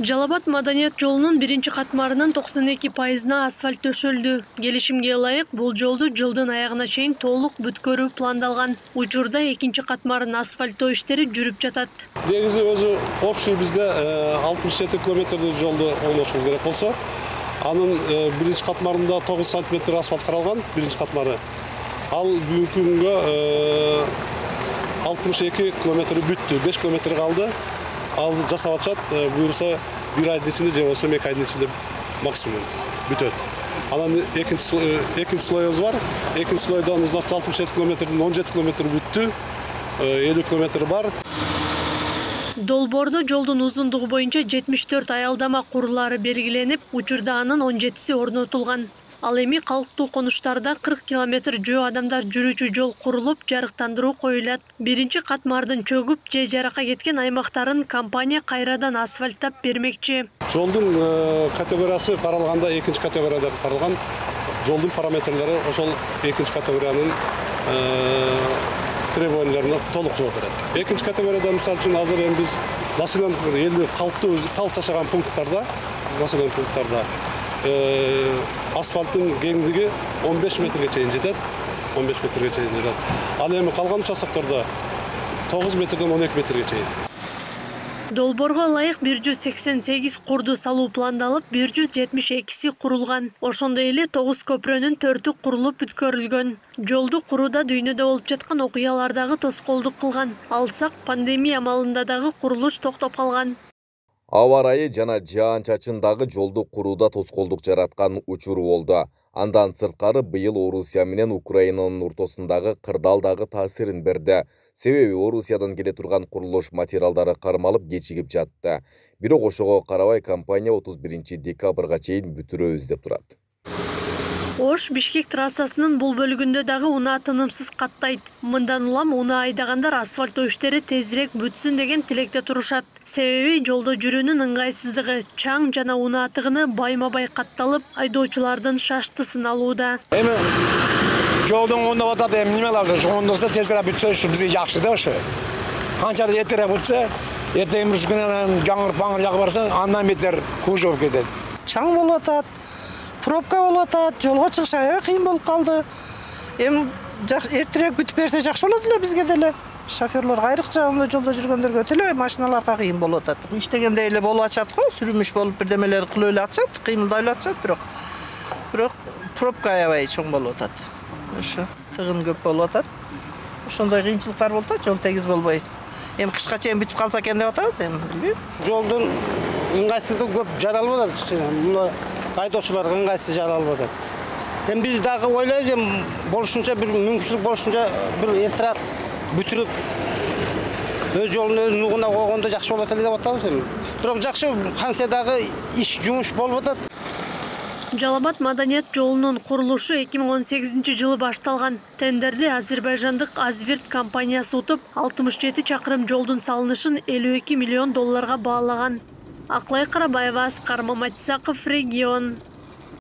Жалал-Абад маданият жолунун биринчи катмарынын 92%-на асфальт төшөлдү. Келишимге ылайык бул жолду жылдын аягына чейин толук бүткөрүү пландалган. Учурда экинчи катмарын асфальттоо иштери жүрүп жатат. Негизи өзү общий бизде 67 километрдей жолду оңдошубуз керек болсо, анын биринчи катмарында 9 сантиметр асфальт каралган, биринчи катмары. Ал бүгүнкү күнгө 62 километр бүттү, 5 километр калды. Азыр жасап атышат, буюрса бир айдын ичинде же болбосо 2 айдын ичинде максимум бүтөт. Анан экинчи слоебуз бар. Экинчи слойдон 67 километрдин 17 километр бүттү, 50 километр бар. Долбоордо жолдун узундугу боюнча 74 аялдама курулары белгиленип, учурда анын 17си орнотулган. Ал эми калктуу конуштарда 40 километр жөө адамдар жүрүүчү жол курулуп, жарыктандыруу коюлат. Биринчи катмардын чөгүп же жарака кеткен аймактарын компания кайрадан асфальттап бермекчи. Жолдун категориясы каралганда экинчи категорияда каралган. Жолдун параметрлери ошол экинчи категориянын требованияларына толук жооп берет. Экинчи категорияда мисалы үчүн азыр эми биз населен элди калк жашаган пункттарда, асфальттын кеңдиги 15 метрге чейин жетет. 15 метрге чейин жетет. Ал эми калган участоктордо 9 метрден 12 метрге чейин. Долбоорго ылайык 188 курду салуу пландалып, 172си курулган. Ошондой эле 9 көпүрөнүн 4-ү курулуп бүткөрүлгөн. Жолду курууда дүйнөдө болуп жаткан окуялардагы тоскоолдук кылган. Алсак пандемия амалында дагы курулуш токтоп калган. Аба ырайы жана жаан-чачындагы жолду курууда тоскоолдук жараткан учур болду. Андан сырткары быйыл Орусия менен Украинанын ортосундагы кырдаал дагы таасирин берди. Себеби Орусиядан келе турган курулуш материалдары кармалып кечигип жатты. Бирок ошого карабай компания 31 декабрга чейин бүтүрөбүз деп турат. Ош-Бишкек трассасынын бул бөлүгүндө дагы унаа тынымсыз каттайт. Мындан улам унаа айдагандар асфальттоо иштери тезирээк бүтсүн деген тилекте турушат. Себеби жолдо жүрүүнүн ыңгайсыздыгы, чаң жана унаа тыгыны байма-бай катталып, айдоочулардын шаштысын алууда. Эми жолдун оңдоп атат, эми немелер оңдоса тезирээк бүтсө бизге жакшы да ошо. Канча эртерээк бүтсө, эртеңки күнүнөн жаңыр-паңыр жагып барса, андан бетер кууж болуп кетет. Чаң болуп атат. Пробка болуп атат, жолго чыгыш аябай кыйын болуп калды. Эми эртерээк бүтүп берсе жакшы болот эле бизге деле. Шофёрлорго айрыкча жолдо жүргөндөргө деле машиналарга кыйын болуп атат. Иштегенде эле болуп атат го, сүрүмүш болуп бирдемелер кылып эле атышат, кыймылдап эле атышат, бирок пробка аябай чоң болуп атат. Ошо тыгын көп болуп атат. Ошондой кыйынчылыктар болуп атат, жол тегиз болбой. Эми кышка чейин бүтүп калса экен деп атабыз, эми билбейм. Жолдун ыңгайсыздыгы көп жаралып атат. Айдоочуларга ыңгайсыз жаралып атат. Эми биз дагы ойлойбуз, эми болушунча бир мүмкүнчүлүк болушунча бир эртерээк бүтүрүп өз жолун өз нугуна койгондо жакшы болот эле деп атабыз эми. Бирок жакшы канча дагы иш жумуш болуп атат. Жалал-Абад маданият жолунун курулушу 2018 жылы башталган. Тендерди азербайжандык Азверт компаниясы утуп, 67 чакырым жолдун салынышын $52 миллион баалаган. Аклай Карабаева, Аскар Маматисаков, Регион.